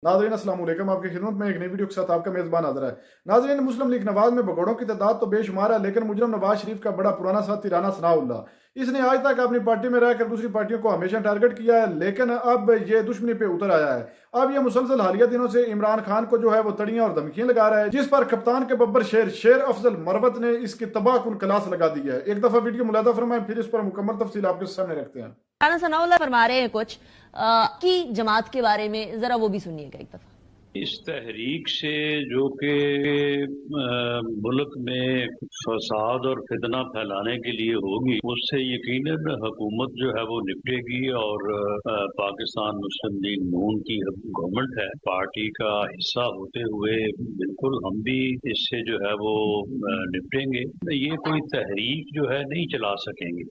नाज़रीन अस्सलाम वालेकुम, आपकी खिदमत में एक नई वीडियो के साथ आपका मेज़बान हाज़िर है। नाज़रीन, मुस्लिम लीग नवाज में भगोड़ों की तादाद तो बेशुमार है, लेकिन मुजरम नवाज शरीफ का बड़ा पुराना साथी राना सनाउल्लाह, इसने आज तक अपनी पार्टी में रहकर दूसरी पार्टियों को हमेशा टारगेट किया है, लेकिन अब ये दुश्मनी पे उतर आया है। अब ये मुसलसल हालिया दिनों से इमरान खान को जो है वो तड़ियां और धमकियां लगा रहा है, जिस पर कप्तान के बब्बर शेर अफजल मरवत ने इसकी तबाहकुन क्लास लगा दी है। एक दफा वीडियो मुलादा फरमाएं, फिर इस पर मुकम्मल तफसील आपके सामने रखते हैं। राना सनाउल्लाह फरमा रहे हैं कुछ की जमात के बारे में, जरा वो भी सुनिएगा एक दफा। इस तहरीक से जो कि मुल्क में फसाद और फितना फैलाने के लिए होगी, उससे यकीनन हुकूमत जो है वो निपटेगी और पाकिस्तान मुस्लिम लीग नून की गवर्नमेंट है, पार्टी का हिस्सा होते हुए बिल्कुल हम भी इससे जो है वो निपटेंगे। ये कोई तहरीक जो है नहीं चला सकेंगे।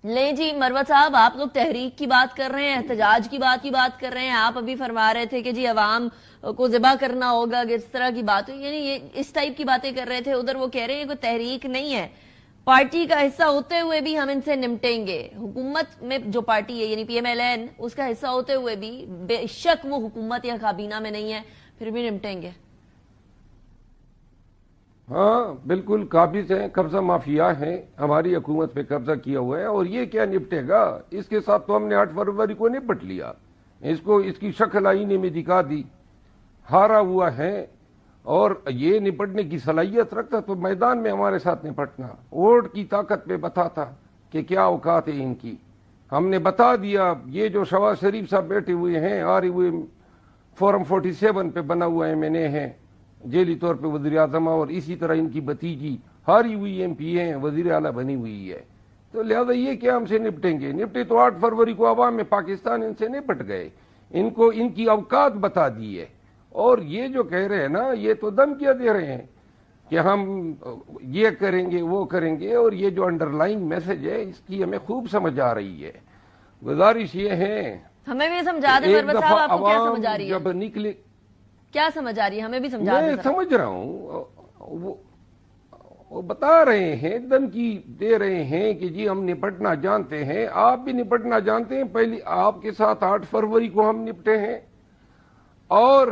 ले जी मरवत साहब, आप लोग तहरीक की बात कर रहे हैं, एहतजाज की बात कर रहे हैं। आप अभी फरमा रहे थे कि जी अवाम को ज़िबा करना होगा, इस तरह की बात, यानी ये इस टाइप की बातें कर रहे थे। उधर वो कह रहे हैं कोई तहरीक नहीं है, पार्टी का हिस्सा होते हुए भी हम इनसे निपटेंगे। हुकूमत में जो पार्टी है यानी PMLN, उसका हिस्सा होते हुए भी बेशक वो हुकूमत या काबीना में नहीं है, फिर भी निपटेंगे। हाँ बिल्कुल, काबिज हैं, कब्जा माफिया हैं, हमारी हुकूमत पे कब्जा किया हुआ है। और ये क्या निपटेगा, इसके साथ तो हमने 8 फरवरी को निपट लिया। इसको इसकी शक्ल आईने में दिखा दी, हारा हुआ है। और ये निपटने की सलाहियत रखता तो मैदान में हमारे साथ निपटना, वोट की ताकत पे बताता कि क्या औकात है इनकी। हमने बता दिया। ये जो शहबाज शरीफ साहब बैठे हुए हैं, आ रहे हुए फॉरम 47 पे बना हुआ MNA है, जेली तौर पे वज़ीर आज़म, और इसी तरह इनकी भतीजी हारी हुई MP हैं, वज़ीर आला बनी हुई है। तो लिहाजा ये क्या हमसे निपटेंगे? निपटे तो 8 फरवरी को अवाम में पाकिस्तान इनसे निपट गए, इनको इनकी औकात बता दी है। और ये जो कह रहे हैं ना, ये तो धमकियां दे रहे हैं कि हम ये करेंगे वो करेंगे। और ये जो अंडरलाइन मैसेज है, इसकी हमें खूब समझ आ रही है। गुजारिश ये है, हमें भी समझा दें मरवत साहब, आपको क्या समझ आ रही है? जब निकले, क्या समझ आ रही है, हमें भी समझा दें। मैं समझ रहा हूँ, वो बता रहे हैं, धमकी दे रहे हैं कि जी हम निपटना जानते हैं, आप भी निपटना जानते हैं। पहले आपके साथ 8 फरवरी को हम निपटे हैं, और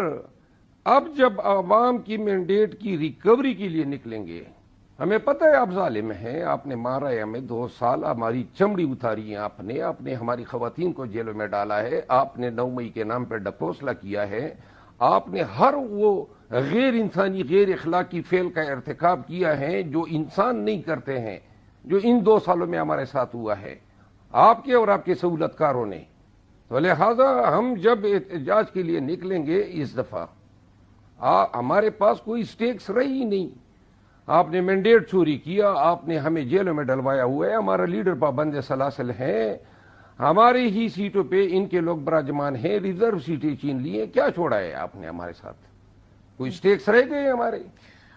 अब जब आवाम की मैंडेट की रिकवरी के लिए निकलेंगे, हमें पता है आप जालिम हैं, आपने मारा है हमें 2 साल, हमारी चमड़ी उतारी है आपने हमारी खवातीन को जेलों में डाला है, आपने 9 मई के नाम पर डकोसला किया है, आपने हर वो गैर इंसानी गैर इखलाकी फेल का इर्तिकाब किया है जो इंसान नहीं करते हैं, जो इन 2 सालों में हमारे साथ हुआ है, आपके और आपके सहूलतकारों ने। तो लिहाजा हम जब एहतजाज के लिए निकलेंगे, इस दफा हमारे पास कोई स्टेक्स रही नहीं। आपने मैंडेट चोरी किया, आपने हमें जेलों में डलवाया हुआ है, हमारा लीडर पाबंद सलासिल है, हमारे ही सीटों पे इनके लोग बराजमान हैं, रिजर्व सीटें छीन ली हैं। क्या छोड़ा है आपने हमारे साथ? कोई स्टेक्स रह गए हमारे?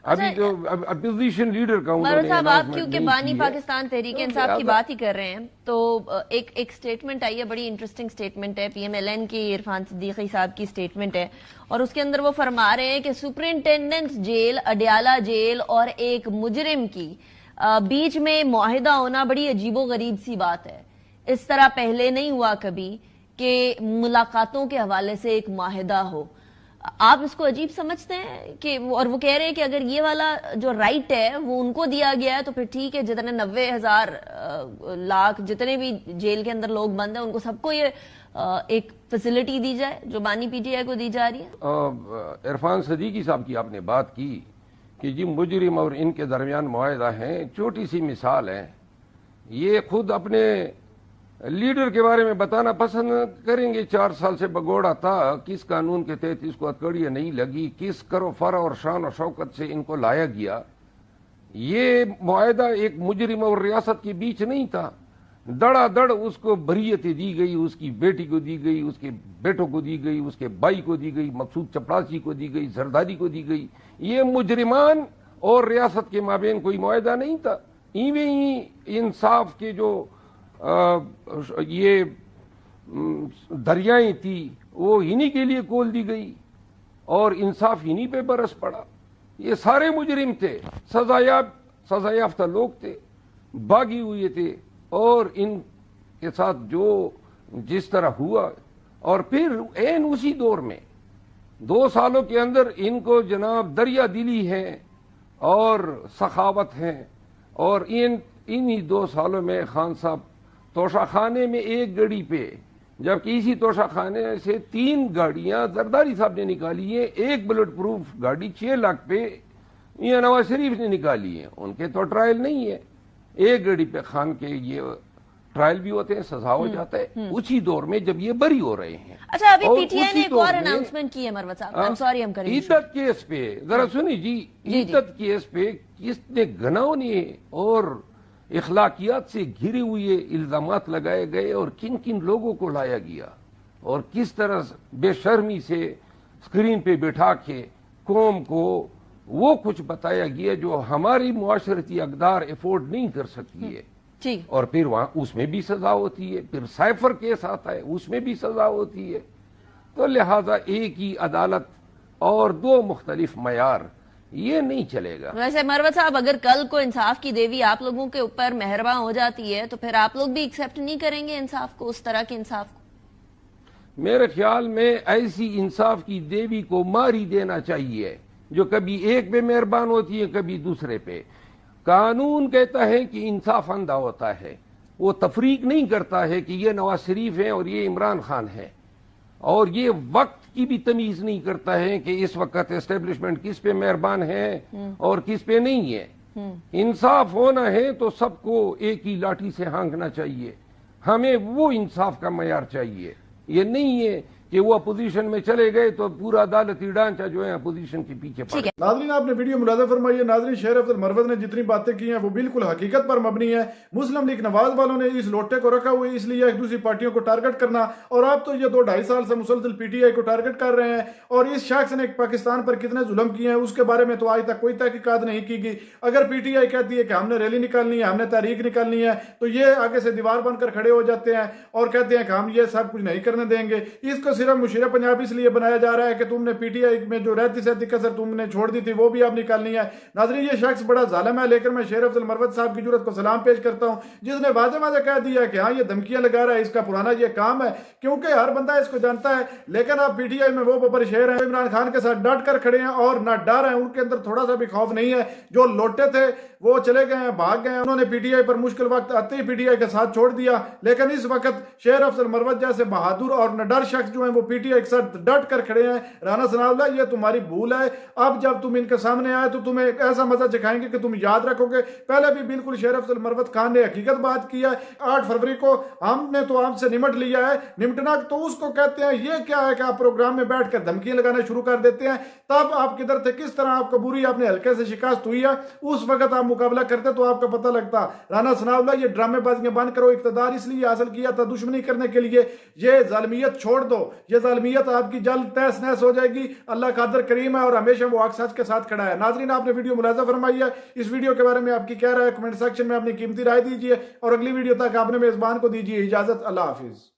अभी तो अपोजिशन लीडर का उन्होंने साहब, आप क्योंकि बानी पाकिस्तान तहरीक इंसाफ की बात ही कर रहे हैं, तो एक स्टेटमेंट आई है, बड़ी इंटरेस्टिंग स्टेटमेंट है, PMLN की इरफान सिद्दीकी साहब की स्टेटमेंट है। और उसके अंदर वो फरमा रहे हैं कि सुपरिंटेंडेंट जेल, अडयाला जेल और एक मुजरिम की बीच में मुआहिदा होना बड़ी अजीबो गरीब सी बात है। इस तरह पहले नहीं हुआ कभी कि मुलाकातों के हवाले से एक मुआहिदा हो। आप इसको अजीब समझते हैं कि और वो कह रहे हैं कि अगर ये वाला जो राइट है वो उनको दिया गया है तो फिर ठीक है, जितने 90,000 लाख जितने भी जेल के अंदर लोग बंद हैं, उनको सबको ये एक फैसिलिटी दी जाए जो बानी PTI को दी जा रही है। इरफान सिद्दीकी साहब की आपने बात की कि जी मुजरिम और इनके दरमियान मुआहिदा है, छोटी सी मिसाल है। ये खुद अपने लीडर के बारे में बताना पसंद करेंगे। 4 साल से भगोड़ा था, किस कानून के तहत इसको हथकड़ियां नहीं लगी, किस करो फरा और शान और शौकत से इनको लाया गया। ये मुआहिदा एक मुजरिम और रियासत के बीच नहीं था, दड़ादड़ उसको बरीयतें दी गई, उसकी बेटी को दी गई, उसके बेटों को दी गई, उसके भाई को दी गई, मकसूद चपड़ासी को दी गई, जरदारी को दी गई। ये मुजरिमान और रियासत के माबेन कोई मुआहिदा नहीं था। इवें ही इंसाफ के जो ये दरियाएं थी, वो इन्हीं के लिए खोल दी गई और इंसाफ इन्हीं पे बरस पड़ा। ये सारे मुजरिम थे, सजा याफ्ता लोग थे, भागी हुए थे, और इनके साथ जो जिस तरह हुआ اور پھر این اسی دور میں 2 سالوں کے اندر ان کو جناب دریا دلی ہے اور سخاوت ہے، اور انہی 2 سالوں میں خان صاحب توشہ خانے میں 1 گاڑی پہ، جبکہ اسی توشہ خانے سے 3 گاڑیاں زرداری صاحب نے نکالی ہیں، 1 بلٹ پروف گاڑی 6 لاکھ پہ یہ نواز شریف نے نکالی ہے، ان کے تو ٹرائل نہیں ہے، 1 گاڑی پہ خان کے یہ ٹرائل بھی ہوتے ہیں، سزا ہو جاتا ہے اسی دور میں جب یہ بری ہو رہے ہیں۔ اچھا، ابھی اور پی ٹی آئی نے اسی ایک دور اور میں اناؤنسمنٹ کی ہے مروت صاحب، I'm sorry ہم کریں گے۔ عدت کیس پہ ذرا سنی جی، عدت کیس پہ کس نے گھناؤنے اور اخلاقیات سے گھرے ہوئے الزامات لگائے گئے اور کن کن لوگوں کو لایا گیا اور کس طرح بے شرمی سے اسکرین پہ بٹھا کے قوم کو وہ کچھ بتایا گیا جو ہماری معاشرتی اقدار افورڈ نہیں کر سکتی ہے، ٹھیک، اور پھر وہاں اس میں بھی سزا ہوتی ہے، پھر سائفر کیس آتا ہے اس میں بھی سزا ہوتی ہے، تو لہذا ایک ہی عدالت اور 2 مختلف معیار یہ نہیں چلے گا۔ ویسے مروت صاحب اگر کل کو انصاف کی دیوی آپ لوگوں کے اوپر مہرباں ہو جاتی ہے تو پھر آپ لوگ بھی ایکسپٹ نہیں کریں گے انصاف کو، اس طرح کے انصاف کو؟ میرے خیال میں ایسی انصاف کی دیوی کو مار ہی دینا چاہیے جو کبھی ایک پہ مہربان ہوتی ہے کبھی دوسرے پہ۔ قانون کہتا ہے کہ انصاف اندھا ہوتا ہے، وہ تفریق نہیں کرتا ہے کہ یہ نواز شریف ہے اور یہ عمران خان ہے، اور یہ وقت کی بھی تمیز نہیں کرتا ہے کہ اس وقت اسٹیبلشمنٹ کس پہ مہربان ہے اور کس پہ نہیں ہے۔ انصاف ہونا ہے تو سب کو ایک ہی لاٹھی سے ہانکنا چاہیے، ہمیں وہ انصاف کا معیار چاہیے، یہ نہیں ہے کہ وہ اپوزیشن میں چلے گئے تو پورا عدالتی ڈھانچہ جو ہے اپوزیشن کے پیچھے پڑ گیا۔ ناظرین آپ نے ویڈیو ملاحظہ فرمائی ہے، ناظرین شہر افضل مروت نے جتنی باتیں کی ہیں وہ بالکل حقیقت پر مبنی ہے۔ مسلم لیگ نواز والوں نے اس لوٹے کو رکھا ہوئے اس لیے ایک دوسری پارٹیوں کو ٹارگٹ کرنا، اور آپ تو یہ 2-2.5 سال سے مسلسل پی ٹی آئی کو ٹارگٹ کر رہے ہیں، اور اس شخص نے پاکستان پر کتنے ظلم کیے ہیں اس کے بارے میں تو آج تک کوئی تحقیقات نہیں کی گئی۔ اگر پی ٹی آئی کہتی ہے کہ ہم نے ریلی نکالنی ہے، ہم نے تحریک نکالنی ہے، تو یہ آگے سے دیوار بن کر کھڑے ہو جاتے ہیں اور کہتے ہیں کہ ہم یہ سب کچھ نہیں کرنے دیں گے۔ اس کو صرف مشیر پنجاب اس لیے بنایا جا رہا ہے کہ تم نے پی ٹی آئی میں جو رہتی سہتی کسر تم نے چھوڑ دی تھی وہ بھی اب نکالنی ہے۔ ناظرین یہ شخص بڑا ظالم ہے، لیکن میں شہر افضل مروت صاحب کی جرات کو سلام پیش کرتا ہوں جس نے واضح واضح کہہ دیا کہ ہاں یہ دھمکیاں لگا رہا ہے، اس کا پرانا یہ کام ہے، کیونکہ ہر بندہ اس کو جانتا ہے۔ لیکن اب پی ٹی آئی میں وہ ببر شیر ہیں عمران خان کے ساتھ ڈٹ کر کھڑے ہیں اور نہ ڈر ہیں، ان کے اندر تھوڑا سا بھی خوف نہیں ہے۔ جو لوٹے تھے وہ چلے گئے ہیں، بھاگ گئے ہیں، انہوں نے پی ٹی آئی پر مشکل وقت آتے ہی پی ٹی آئی کے ساتھ چھوڑ دیا، لیکن اس وقت شہر افضل مروت جیسے بہادر اور نڈر شخص جو ہیں وہ پی ٹی آئی کے ساتھ ڈٹ کر کھڑے ہیں۔ رانا ثناء اللہ یہ تمہاری بھول ہے، اب جب تم ان کے سامنے آئے تو تمہیں ایسا مزہ چکھائیں گے کہ تم یاد رکھو گے۔ پہلے بھی بالکل شہر افضل مروت خان نے حقیقت بات کی ہے، 8 فروری کو ہم نے تو آپ سے نمٹ لیا ہے، نمٹنا تو اس کو کہتے ہیں۔ یہ کیا ہے کہ آپ پروگرام میں بیٹھ کر دھمکیاں لگانا شروع کر دیتے ہیں، تب آپ کدھر تھے، کس طرح آپ کو بری اپنے حلقے سے شکست ہوئی ہے، اس وقت آپ مقابلہ کرتے تو آپ کا پتہ لگتا۔ رانا ثناء اللہ یہ ڈرامے بازیاں بند کرو، اقتدار اس لیے حاصل کیا تھا دشمنی کرنے کے لیے، یہ ظالمیت چھوڑ دو، یہ ظالمیت آپ کی جلد تہس نہس ہو جائے گی۔ اللہ قادر کریم ہے اور ہمیشہ وہ حق سچ کے ساتھ کھڑا ہے۔ ناظرین آپ نے ویڈیو ملاحظہ فرمائی ہے، اس ویڈیو کے بارے میں آپ کی کیا رائے ہے کمنٹ سیکشن میں اپنی قیمتی رائے دیجیے، اور اگلی ویڈیو تک آپ نے میزبان کو دیجیے اجازت۔ اللہ حافظ۔